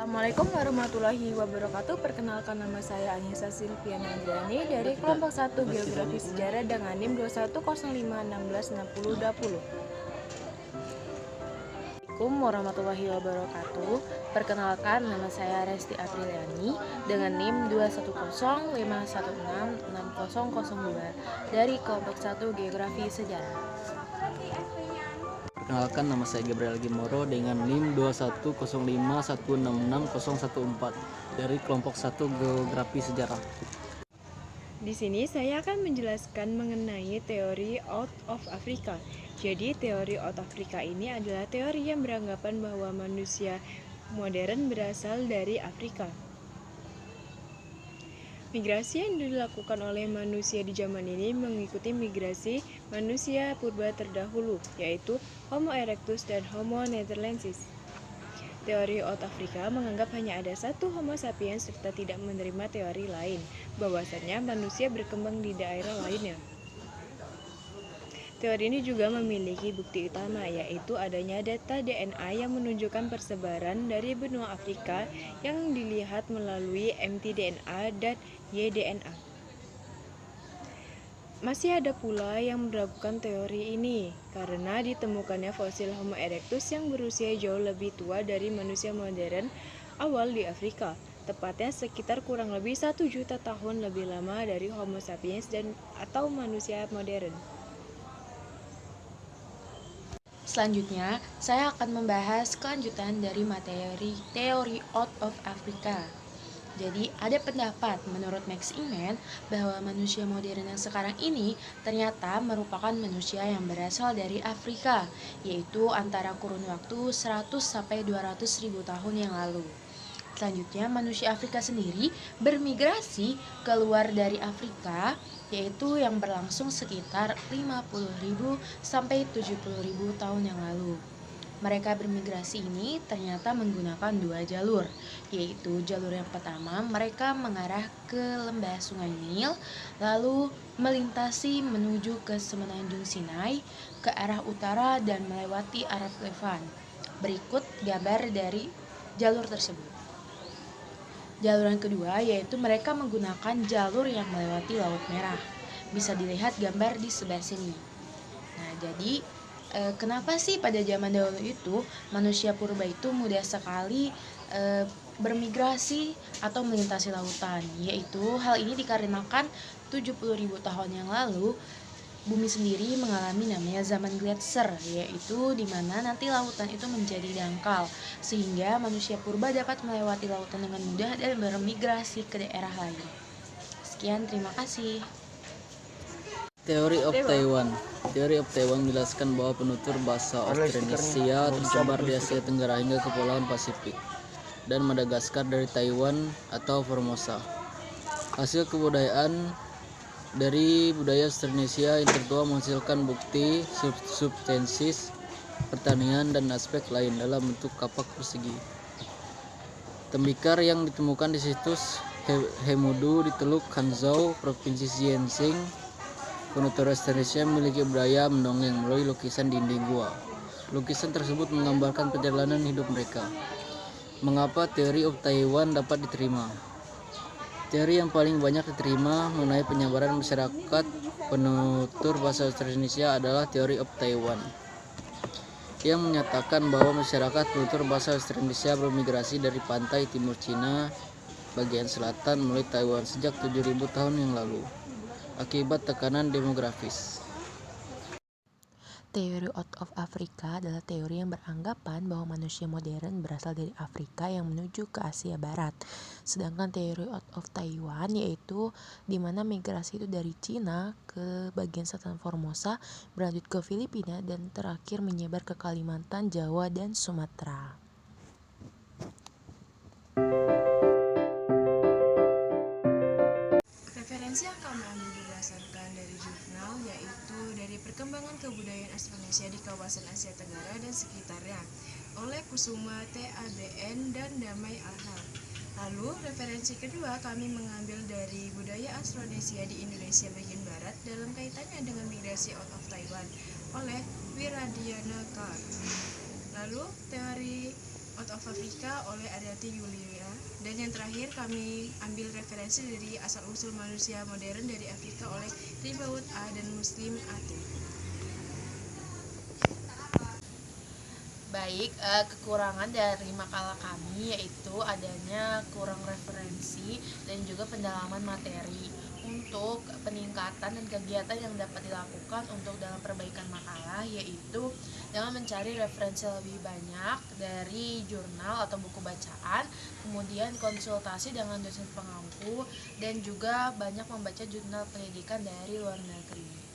Assalamualaikum warahmatullahi wabarakatuh. Perkenalkan, nama saya Anissa Silviana Andrani dari kelompok 1 Geografi Sejarah dengan NIM 2105166020. Assalamualaikum warahmatullahi wabarakatuh. Perkenalkan, nama saya Resti Apriliani dengan NIM 2105166002 dari kelompok 1 Geografi Sejarah. Perkenalkan, nama saya Gabriel Gimoro dengan NIM 2105166014 dari kelompok 1 Geografi Sejarah. Di sini saya akan menjelaskan mengenai teori Out of Africa. Jadi, teori Out of Africa ini adalah teori yang beranggapan bahwa manusia modern berasal dari Afrika. Migrasi yang dilakukan oleh manusia di zaman ini mengikuti migrasi manusia purba terdahulu, yaitu Homo erectus dan Homo neanderthalensis. Teori Out Africa menganggap hanya ada satu Homo sapiens serta tidak menerima teori lain, bahwasannya manusia berkembang di daerah lainnya. Teori ini juga memiliki bukti utama, yaitu adanya data DNA yang menunjukkan persebaran dari benua Afrika yang dilihat melalui mtDNA dan yDNA. Masih ada pula yang meragukan teori ini, karena ditemukannya fosil Homo erectus yang berusia jauh lebih tua dari manusia modern awal di Afrika, tepatnya sekitar kurang lebih 1 juta tahun lebih lama dari Homo sapiens atau manusia modern. Selanjutnya, saya akan membahas kelanjutan dari materi teori Out of Africa. Jadi, ada pendapat menurut Max Iman bahwa manusia modern yang sekarang ini ternyata merupakan manusia yang berasal dari Afrika, yaitu antara kurun waktu 100 sampai 200 ribu tahun yang lalu. Selanjutnya, manusia Afrika sendiri bermigrasi keluar dari Afrika, yaitu yang berlangsung sekitar 50.000 sampai 70.000 tahun yang lalu. Mereka bermigrasi ini ternyata menggunakan 2 jalur, yaitu jalur yang pertama mereka mengarah ke lembah Sungai Nil, lalu melintasi menuju ke semenanjung Sinai ke arah utara dan melewati Arab Levant. Berikut gambar dari jalur tersebut. Jalur yang kedua yaitu mereka menggunakan jalur yang melewati Laut Merah. Bisa dilihat gambar di sebelah sini. Nah, jadi kenapa sih pada zaman dahulu itu manusia purba itu mudah sekali bermigrasi atau melintasi lautan? Yaitu hal ini dikarenakan 70.000 tahun yang lalu bumi sendiri mengalami namanya zaman gletser, yaitu di mana nanti lautan itu menjadi dangkal, sehingga manusia purba dapat melewati lautan dengan mudah dan bermigrasi ke daerah lain. Sekian, terima kasih. Teori of Taiwan. Teori of Taiwan menjelaskan bahwa penutur bahasa Austronesia tersebar di Asia Tenggara hingga Kepulauan Pasifik dan Madagaskar dari Taiwan atau Formosa. Hasil kebudayaan dari budaya Austronesia yang tertua menghasilkan bukti substansis pertanian dan aspek lain dalam bentuk kapak persegi. Tembikar yang ditemukan di situs Hemudu di Teluk Hanzhou, Provinsi Jiangxing. Penutur Austronesia memiliki budaya mendongeng melalui lukisan dinding gua. Lukisan tersebut menggambarkan perjalanan hidup mereka. Mengapa teori of Taiwan dapat diterima? Teori yang paling banyak diterima mengenai penyebaran masyarakat penutur bahasa Austronesia adalah teori of Taiwan, yang menyatakan bahwa masyarakat penutur bahasa Austronesia bermigrasi dari pantai timur Cina bagian selatan melalui Taiwan sejak 7.000 tahun yang lalu akibat tekanan demografis. Teori Out of Africa adalah teori yang beranggapan bahwa manusia modern berasal dari Afrika yang menuju ke Asia Barat. Sedangkan teori Out of Taiwan yaitu di mana migrasi itu dari Cina ke bagian selatan Formosa, berlanjut ke Filipina dan terakhir menyebar ke Kalimantan, Jawa, dan Sumatera. Referensi yang kami ambil berdasarkan dari jurnal yaitu dari perkembangan kebudayaan Austronesia di kawasan Asia Tenggara dan sekitarnya oleh Kusuma TABN dan Damai Alham. Lalu referensi kedua kami mengambil dari budaya Austronesia di Indonesia bagian barat dalam kaitannya dengan migrasi out of Taiwan oleh Wiradiana K. Lalu teori Out of Africa oleh Aryati Yulia. Dan yang terakhir kami ambil referensi dari Asal-usul manusia modern dari Afrika oleh Ribaud A dan Muslim AT. Baik, kekurangan dari makalah kami yaitu adanya kurang referensi dan juga pendalaman materi. Untuk peningkatan dan kegiatan yang dapat dilakukan untuk dalam perbaikan makalah yaitu dengan mencari referensi lebih banyak dari jurnal atau buku bacaan, kemudian konsultasi dengan dosen pengampu, dan juga banyak membaca jurnal pendidikan dari luar negeri.